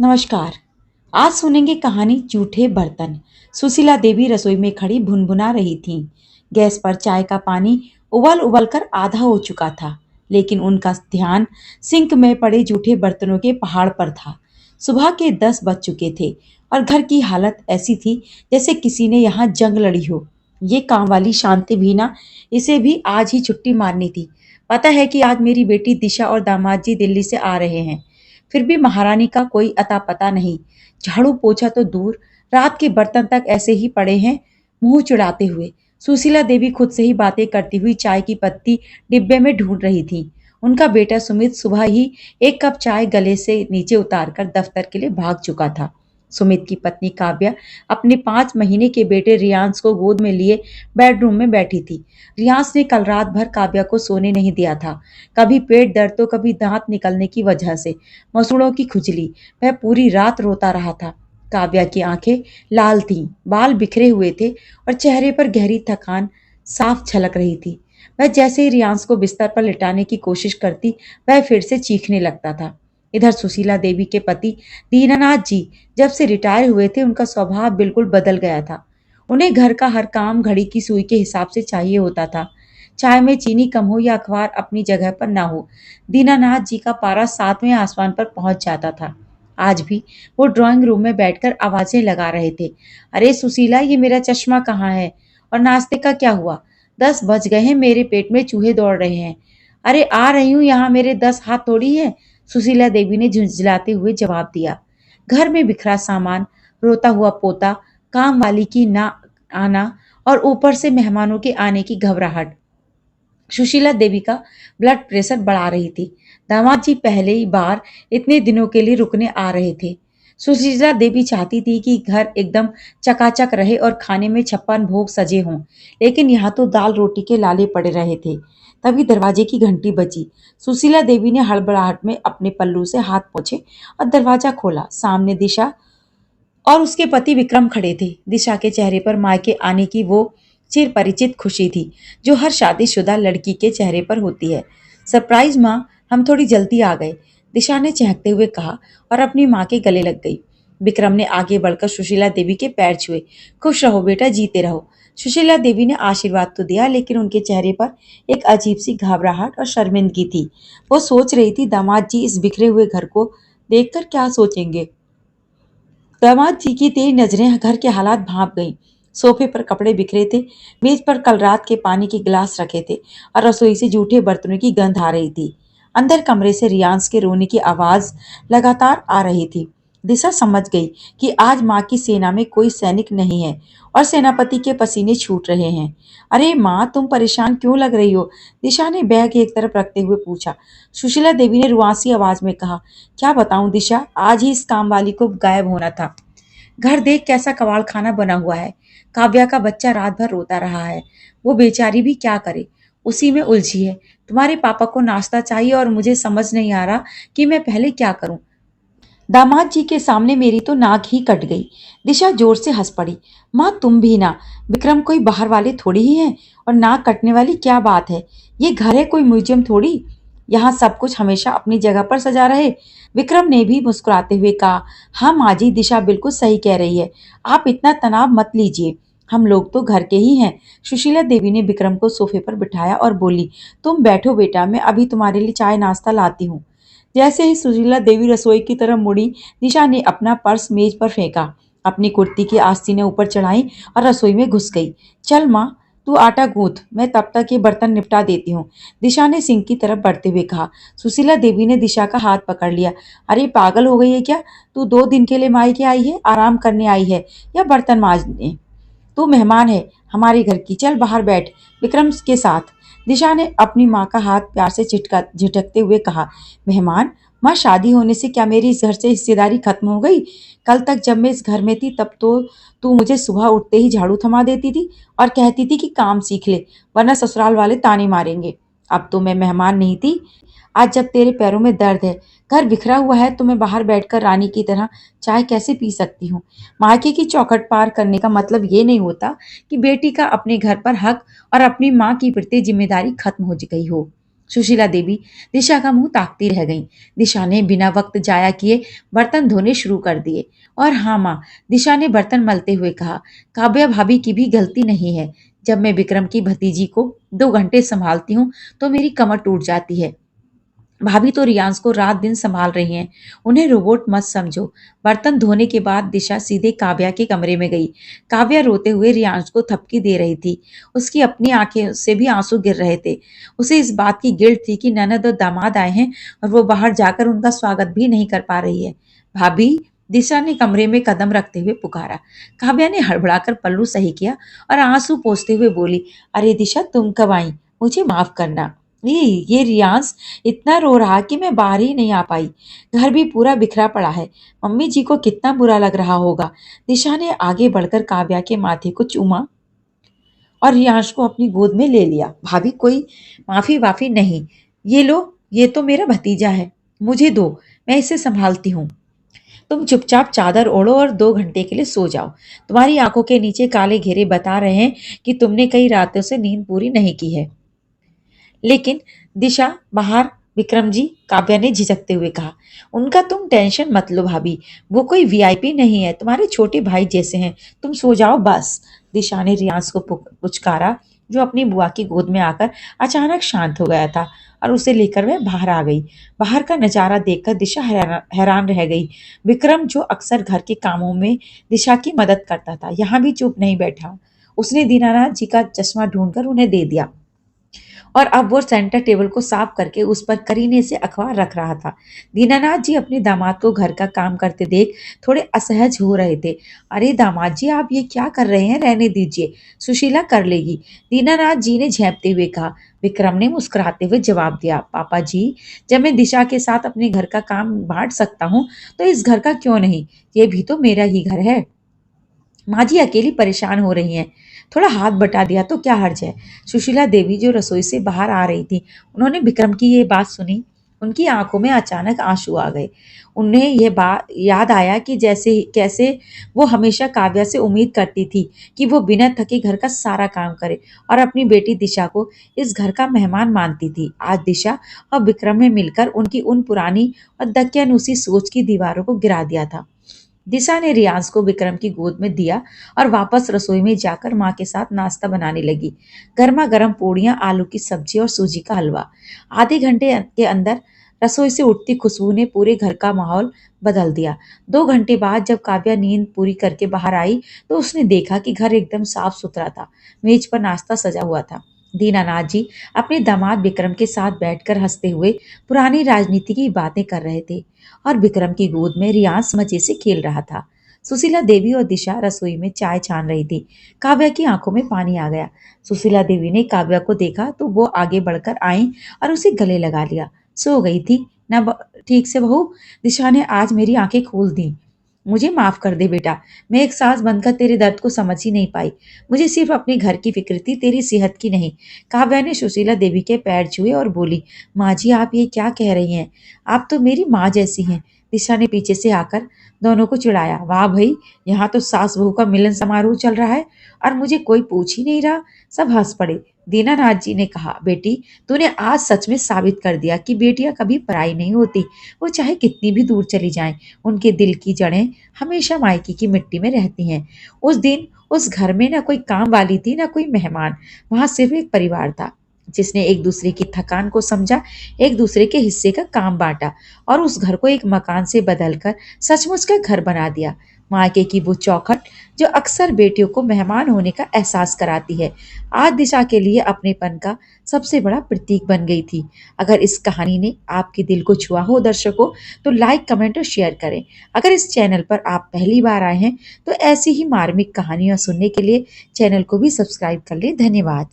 नमस्कार। आज सुनेंगे कहानी झूठे बर्तन। सुशीला देवी रसोई में खड़ी भुनभुना रही थीं। गैस पर चाय का पानी उबल उबल कर आधा हो चुका था, लेकिन उनका ध्यान सिंक में पड़े जूठे बर्तनों के पहाड़ पर था। सुबह के 10 बज चुके थे और घर की हालत ऐसी थी जैसे किसी ने यहाँ जंग लड़ी हो। ये काम वाली शांति भी ना, इसे भी आज ही छुट्टी मारनी थी। पता है कि आज मेरी बेटी दिशा और दामाद जी दिल्ली से आ रहे हैं, फिर भी महारानी का कोई अता पता नहीं। झाड़ू पोछा तो दूर, रात के बर्तन तक ऐसे ही पड़े हैं, मुंह चिढ़ाते हुए। सुशीला देवी खुद से ही बातें करती हुई चाय की पत्ती डिब्बे में ढूंढ रही थी। उनका बेटा सुमित सुबह ही एक कप चाय गले से नीचे उतारकर दफ्तर के लिए भाग चुका था। सुमित की पत्नी काव्या अपने 5 महीने के बेटे रियांश को गोद में लिए बेडरूम में बैठी थी। रियांश ने कल रात भर काव्या को सोने नहीं दिया था। कभी पेट दर्द तो कभी दांत निकलने की वजह से मसूड़ों की खुजली। वह पूरी रात रोता रहा था। काव्या की आंखें लाल थीं, बाल बिखरे हुए थे और चेहरे पर गहरी थकान साफ झलक रही थी। वह जैसे ही रियांश को बिस्तर पर लिटाने की कोशिश करती, वह फिर से चीखने लगता था। इधर सुशीला देवी के पति दीनानाथ जी जब से रिटायर हुए थे, उनका स्वभाव बिल्कुल बदल गया था। उन्हें घर का हर काम घड़ी की सुई के हिसाब से चाहिए होता था। चाय में चीनी कम हो या अखबार अपनी जगह पर ना हो, दीनानाथ जी का पारा 7वें आसमान पर पहुंच जाता था। आज भी वो ड्राइंग रूम में बैठकर आवाजें लगा रहे थे। अरे सुशीला, ये मेरा चश्मा कहाँ है? और नाश्ते का क्या हुआ? 10 बज गए हैं, मेरे पेट में चूहे दौड़ रहे हैं। अरे आ रही हूँ, यहाँ मेरे 10 हाथ थोड़ी है। सुशीला देवी ने झुंझलाते हुए जवाब दिया। घर में बिखरा सामान, रोता हुआ पोता, काम वाली की ना आना और ऊपर से मेहमानों के आने की घबराहट सुशीला देवी का ब्लड प्रेशर बढ़ा रही थी। दामाद जी पहले ही बार इतने दिनों के लिए रुकने आ रहे थे। सुशीला देवी चाहती थी कि घर एकदम चकाचक रहे और खाने में 56 भोग सजे हों, लेकिन यहाँ तो दाल रोटी के लाले पड़े रहे थे। तभी दरवाजे की घंटी बजी। सुशीला देवी ने हड़बड़ाहट में अपने पल्लू से हाथ पोंछे और दरवाजा खोला। सामने दिशा और उसके पति विक्रम खड़े थे। दिशा के चेहरे पर मायके आने की वो चिर परिचित खुशी थी, जो हर शादीशुदा लड़की के चेहरे पर होती है। सरप्राइज माँ, हम थोड़ी जल्दी आ गए, दिशा ने चहकते हुए कहा और अपनी माँ के गले लग गई। विक्रम ने आगे बढ़कर सुशीला देवी के पैर छुए। खुश रहो बेटा, जीते रहो। सुशीला देवी ने आशीर्वाद तो दिया, लेकिन उनके चेहरे पर एक अजीब सी घबराहट और शर्मिंदगी थी। वो सोच रही थी दामाद जी इस बिखरे हुए घर को देखकर क्या सोचेंगे। दामाद जी की तेज नजरें घर के हालात भांप गईं। सोफे पर कपड़े बिखरे थे, मेज पर कल रात के पानी के गिलास रखे थे और रसोई से जूठे बर्तनों की गंध आ रही थी। अंदर कमरे से रियांश के रोने की आवाज लगातार आ रही थी। दिशा समझ गई कि आज माँ की सेना में कोई सैनिक नहीं है और सेनापति के पसीने छूट रहे हैं। अरे माँ, तुम परेशान क्यों लग रही हो? दिशा ने बैग एक तरफ रखते हुए पूछा। सुशीला देवी ने रुआसी आवाज में कहा, क्या बताऊं दिशा, आज ही इस काम वाली को गायब होना था। घर देख कैसा कबाड़ खाना बना हुआ है। काव्या का बच्चा रात भर रोता रहा है, वो बेचारी भी क्या करे, उसी में उलझी है। तुम्हारे पापा को नाश्ता चाहिए और मुझे समझ नहीं आ रहा कि मैं पहले क्या करूं। दामाद जी के सामने मेरी तो नाक ही कट गई। दिशा जोर से हंस पड़ी। माँ तुम भी ना, विक्रम कोई बाहर वाले थोड़ी ही हैं और नाक कटने वाली क्या बात है। ये घर है, कोई म्यूजियम थोड़ी। यहाँ सब कुछ हमेशा अपनी जगह पर सजा रहे। विक्रम ने भी मुस्कुराते हुए कहा, हाँ माँ जी, दिशा बिल्कुल सही कह रही है। आप इतना तनाव मत लीजिए, हम लोग तो घर के ही हैं। सुशीला देवी ने विक्रम को सोफे पर बिठाया और बोली, तुम बैठो बेटा, मैं अभी तुम्हारे लिए चाय नाश्ता लाती हूँ। जैसे ही सुशीला देवी रसोई की तरफ मुड़ी, दिशा ने अपना पर्स मेज पर फेंका, अपनी कुर्ती की आस्तीनें ऊपर चढ़ाई और रसोई में घुस गई। चल माँ, तू आटा गूंथ, मैं तब तक ये बर्तन निपटा देती हूँ, दिशा ने सिंक की तरफ बढ़ते हुए कहा। सुशीला देवी ने दिशा का हाथ पकड़ लिया। अरे पागल हो गई है क्या? तू 2 दिन के लिए मायके आई है, आराम करने आई है या बर्तन मांजने? तू मेहमान है हमारे घर की, चल बाहर बैठ विक्रम के साथ। दिशा ने अपनी माँ का हाथ प्यार से चिटका झिटकते हुए कहा, मेहमान? माँ, शादी होने से क्या मेरी इस घर से हिस्सेदारी खत्म हो गई? कल तक जब मैं इस घर में थी तब तो तू मुझे सुबह उठते ही झाड़ू थमा देती थी और कहती थी कि काम सीख ले, वरना ससुराल वाले ताने मारेंगे। अब तो मैं मेहमान नहीं थी। आज जब तेरे पैरों में दर्द है, घर बिखरा हुआ है, तो मैं बाहर बैठकर रानी की तरह चाय कैसे पी सकती हूँ? मायके की चौखट पार करने का मतलब ये नहीं होता कि बेटी का अपने घर पर हक और अपनी माँ की प्रति जिम्मेदारी खत्म हो गई हो। सुशीला देवी दिशा का मुंह ताकती रह गईं। दिशा ने बिना वक्त जाया किए बर्तन धोने शुरू कर दिए। और हाँ माँ, दिशा ने बर्तन मलते हुए कहा, काव्या भाभी की भी गलती नहीं है। जब मैं विक्रम की भतीजी को 2 घंटे संभालती हूँ तो मेरी कमर टूट जाती है। भाभी तो रियांश को रात दिन संभाल रही हैं, उन्हें रोबोट मत समझो। बर्तन धोने के बाद दिशा सीधे काव्या के कमरे में गई। काव्या रोते हुए रियांश को थपकी दे रही थी। उसकी अपनी आंखें से भी आंसू गिर रहे थे। उसे इस बात की गिल्ट थी कि ननद और दामाद आए हैं और वो बाहर जाकर उनका स्वागत भी नहीं कर पा रही है। भाभी, दिशा ने कमरे में कदम रखते हुए पुकारा। काव्या ने हड़बड़ाकर पल्लू सही किया और आंसू पोंछते हुए बोली, अरे दिशा, तुम कब आई? मुझे माफ करना। ये रियांश इतना रो रहा कि मैं बाहर ही नहीं आ पाई। घर भी पूरा बिखरा पड़ा है। मम्मी जी को कितना बुरा लग रहा होगा। दिशा ने आगे बढ़कर काव्या के माथे को चूमा और रियांश को अपनी गोद में ले लिया। भाभी, कोई माफी वाफी नहीं। ये लो, ये तो मेरा भतीजा है। मुझे दो, मैं इसे संभालती हूँ। तुम चुपचाप चादर ओढ़ो और 2 घंटे के लिए सो जाओ। तुम्हारी आंखों के नीचे काले घेरे बता रहे हैं कि तुमने कई रातों से नींद पूरी नहीं की है। लेकिन दिशा बाहर, विक्रम जी, काव्या ने झिझकते हुए कहा। उनका तुम टेंशन मत लो भाभी, वो कोई वीआईपी नहीं है, तुम्हारे छोटे भाई जैसे हैं। तुम सो जाओ बस। दिशा ने रियांश को पुचकारा, जो अपनी बुआ की गोद में आकर अचानक शांत हो गया था, और उसे लेकर वह बाहर आ गई। बाहर का नजारा देखकर दिशा हैरान रह गई। विक्रम, जो अक्सर घर के कामों में दिशा की मदद करता था, यहाँ भी चुप नहीं बैठा। उसने दीनानाथ जी का चश्मा ढूंढकर उन्हें दे दिया और अब वो सेंटर टेबल को साफ करके उस पर करीने से अखबार रख रहा था। दीनानाथ जी अपने दामाद को घर का काम करते देख थोड़े असहज हो रहे थे। अरे दामाद जी, आप ये क्या कर रहे हैं? रहने दीजिए, सुशीला कर लेगी, दीनानाथ जी ने झेंपते हुए कहा। विक्रम ने मुस्कुराते हुए जवाब दिया, पापा जी, जब मैं दिशा के साथ अपने घर का काम बांट सकता हूँ तो इस घर का क्यों नहीं? ये भी तो मेरा ही घर है। माँ जी अकेली परेशान हो रही हैं, थोड़ा हाथ बटा दिया तो क्या हर्ज है? सुशीला देवी, जो रसोई से बाहर आ रही थी, उन्होंने विक्रम की ये बात सुनी। उनकी आंखों में अचानक आंसू आ गए। उन्हें यह बात याद आया कि जैसे कैसे वो हमेशा काव्या से उम्मीद करती थी कि वो बिना थके घर का सारा काम करे और अपनी बेटी दिशा को इस घर का मेहमान मानती थी। आज दिशा और विक्रम ने मिलकर उनकी उन पुरानी और दकियानूसी सोच की दीवारों को गिरा दिया था। दिशा ने रियांश को विक्रम की गोद में दिया और वापस रसोई में जाकर माँ के साथ नाश्ता बनाने लगी। गर्मा गर्म पूड़ियाँ, आलू की सब्जी और सूजी का हलवा। आधे घंटे के अंदर रसोई से उठती खुशबू ने पूरे घर का माहौल बदल दिया। 2 घंटे बाद जब काव्या नींद पूरी करके बाहर आई तो उसने देखा कि घर एकदम साफ सुथरा था। मेज पर नाश्ता सजा हुआ था। दीनानाथ जी अपने दामाद विक्रम के साथ बैठकर हंसते हुए पुरानी राजनीति की बातें कर रहे थे और विक्रम की गोद में रियांश मजे से खेल रहा था। सुशीला देवी और दिशा रसोई में चाय छान रही थी। काव्या की आंखों में पानी आ गया। सुशीला देवी ने काव्या को देखा तो वो आगे बढ़कर आई और उसे गले लगा लिया। सो गई थी ना ठीक से बहू? दिशा ने आज मेरी आंखें खोल दी। मुझे माफ कर दे बेटा, मैं एक सांस बनकर तेरे दर्द को समझ ही नहीं पाई। मुझे सिर्फ अपने घर की फिक्र थी, तेरी सेहत की नहीं। काव्या ने सुशीला देवी के पैर छुए और बोली, माँ जी, आप ये क्या कह रही हैं? आप तो मेरी माँ जैसी हैं। दिशा ने पीछे से आकर दोनों को चिढ़ाया। वाह भाई, यहाँ तो सास बहू का मिलन समारोह चल रहा है और मुझे कोई पूछ ही नहीं रहा। सब हंस पड़े। दीनानाथ जी ने कहा, बेटी, तूने आज सच में साबित कर दिया कि बेटियां कभी पराई नहीं होती। वो चाहे कितनी भी दूर चली जाएं, उनके दिल की जड़ें हमेशा मायके की मिट्टी में रहती हैं। उस दिन उस घर में ना कोई काम वाली थी, ना कोई मेहमान। वहां सिर्फ एक परिवार था जिसने एक दूसरे की थकान को समझा, एक दूसरे के हिस्से का काम बांटा और उस घर को एक मकान से बदलकर सचमुच का घर बना दिया। मायके की वो चौखट जो अक्सर बेटियों को मेहमान होने का एहसास कराती है, आज दिशा के लिए अपनेपन का सबसे बड़ा प्रतीक बन गई थी। अगर इस कहानी ने आपके दिल को छुआ हो दर्शकों, तो लाइक, कमेंट और शेयर करें। अगर इस चैनल पर आप पहली बार आए हैं तो ऐसी ही मार्मिक कहानियां सुनने के लिए चैनल को भी सब्सक्राइब कर लें। धन्यवाद।